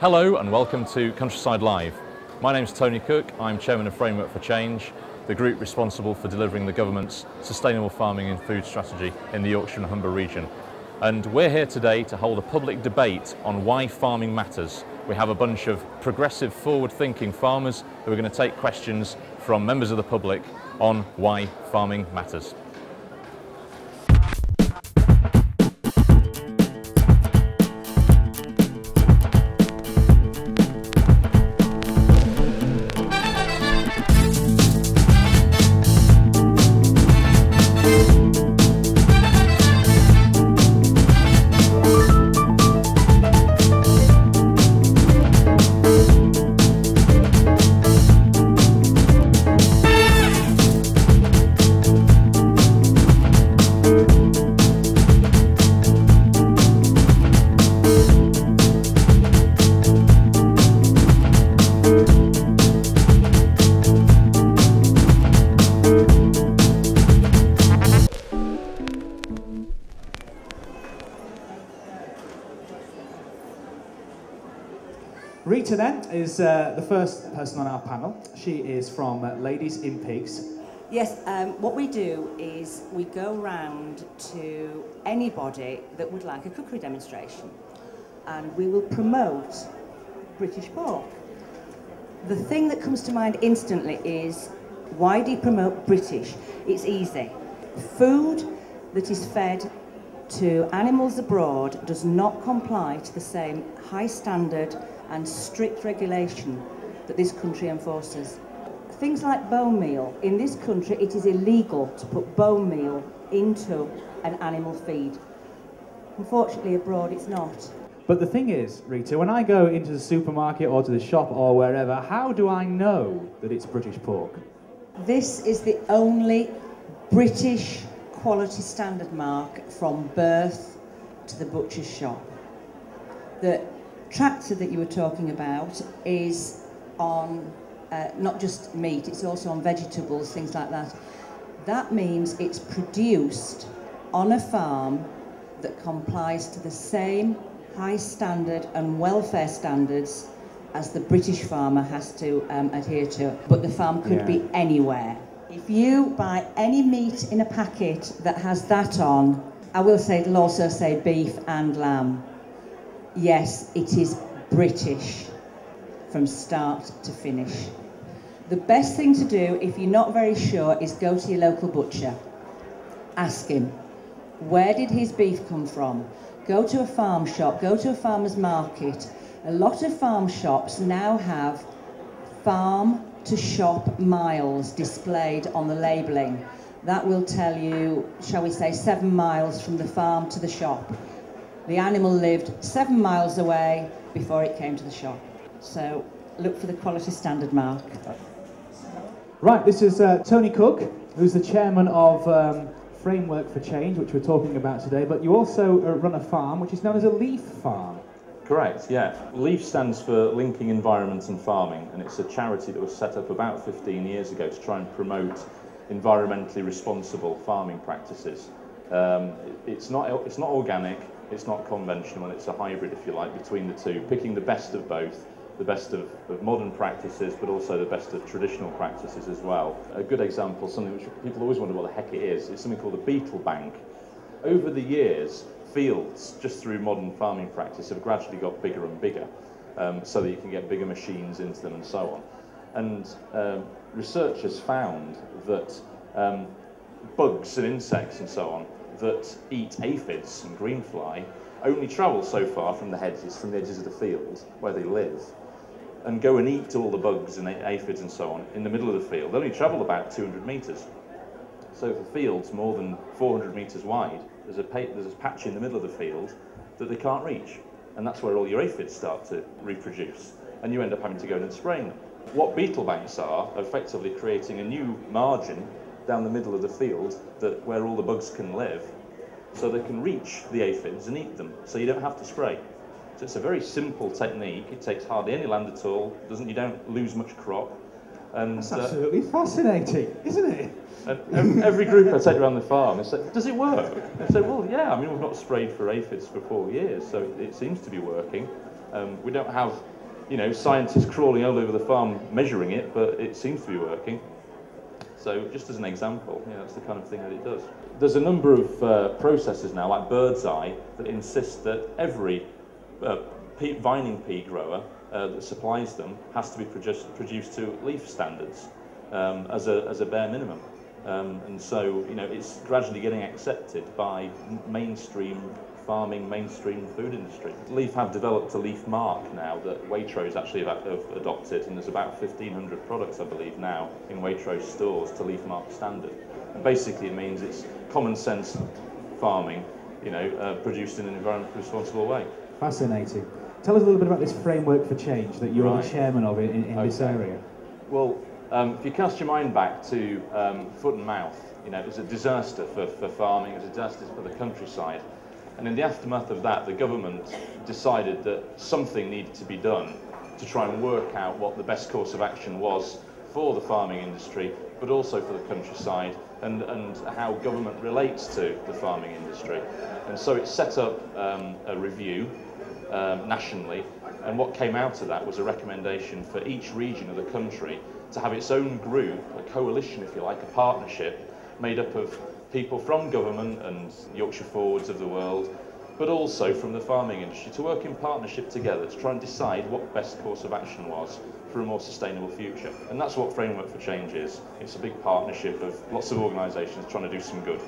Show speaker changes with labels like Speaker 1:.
Speaker 1: Hello and welcome to Countryside Live. My name's Tony Cook, I'm Chairman of Framework for Change, the group responsible for delivering the government's sustainable farming and food strategy in the Yorkshire and Humber region. And we're here today to hold a public debate on why farming matters. We have a bunch of progressive, forward-thinking farmers who are going to take questions from members of the public on why farming matters.
Speaker 2: Rita then is the first person on our panel. She is from Ladies in Pigs.
Speaker 3: Yes, what we do is we go round to anybody that would like a cookery demonstration and we will promote British pork. The thing that comes to mind instantly is, why do you promote British? It's easy. Food that is fed to animals abroad does not comply to the same high standard and strict regulation that this country enforces. Things like bone meal. In this country, it is illegal to put bone meal into an animal feed. Unfortunately, abroad, it's not.
Speaker 2: But the thing is, Rita, when I go into the supermarket or to the shop or wherever, how do I know that it's British pork?
Speaker 3: This is the only British quality standard mark from birth to the butcher's shop. The tractor that you were talking about is on not just meat, it's also on vegetables, things like that. That means it's produced on a farm that complies to the same high standard and welfare standards as the British farmer has to adhere to, but the farm could be anywhere. If you buy any meat in a packet that has that on, I will say it'll also say beef and lamb. Yes, it is British from start to finish. The best thing to do, if you're not very sure, is go to your local butcher. Ask him, where did his beef come from? Go to a farm shop, go to a farmer's market. A lot of farm shops now have farm to shop miles displayed on the labelling. That will tell you, shall we say, 7 miles from the farm to the shop. The animal lived 7 miles away before it came to the shop. So look for the quality standard mark.
Speaker 2: Right, this is Tony Cook, who's the chairman of Framework for Change, which we're talking about today, but you also run a farm which is known as a leaf farm.
Speaker 1: Correct, yeah. LEAF stands for Linking Environment and Farming, and it's a charity that was set up about 15 years ago to try and promote environmentally responsible farming practices. It's not organic, it's not conventional, it's a hybrid, if you like, between the two, picking the best of both, the best of modern practices, but also the best of traditional practices as well. A good example, something which people always wonder what the heck it is something called a beetle bank. Over the years, fields, just through modern farming practice, have gradually got bigger and bigger, so that you can get bigger machines into them and so on. And researchers found that bugs and insects and so on that eat aphids and greenfly only travel so far from the edges of the field where they live, and go and eat all the bugs and aphids and so on in the middle of the field. They only travel about 200 metres. So for fields more than 400 metres wide, there's a patch in the middle of the field that they can't reach, and that's where all your aphids start to reproduce, and you end up having to go in and spraying them. What beetle banks are effectively creating a new margin down the middle of the field where all the bugs can live, so they can reach the aphids and eat them, so you don't have to spray. So it's a very simple technique. It takes hardly any land at all. You don't lose much crop. And
Speaker 2: that's absolutely fascinating, isn't it?
Speaker 1: And every group I take around the farm, they say, does it work? I say, well, yeah, I mean, we've not sprayed for aphids for 4 years, so it seems to be working. We don't have, you know, scientists crawling all over the farm measuring it, but it seems to be working. So just as an example, you know, that's the kind of thing that it does. There's a number of processes now, like Bird's Eye, that insist that every vining pea grower that supplies them has to be produced to leaf standards as a bare minimum. And so, you know, it's gradually getting accepted by mainstream farming, mainstream food industry. Leaf have developed a leaf mark now that Waitrose actually have adopted, and there's about 1,500 products, I believe, now in Waitrose stores to leaf mark standard. And basically it means it's common sense farming, you know, produced in an environmentally responsible way.
Speaker 2: Fascinating. Tell us a little bit about this framework for change that you're the chairman of in this area.
Speaker 1: Well, if you cast your mind back to foot and mouth, you know, it was a disaster for farming, it was a disaster for the countryside. And in the aftermath of that, the government decided that something needed to be done to try and work out what the best course of action was for the farming industry, but also for the countryside, and how government relates to the farming industry. And so it set up a review nationally, and what came out of that was a recommendation for each region of the country to have its own group, a coalition if you like, a partnership made up of people from government and Yorkshire Forwards of the world, but also from the farming industry, to work in partnership together to try and decide what the best course of action was for a more sustainable future. And that's what Framework for Change is. It's a big partnership of lots of organisations trying to do some good.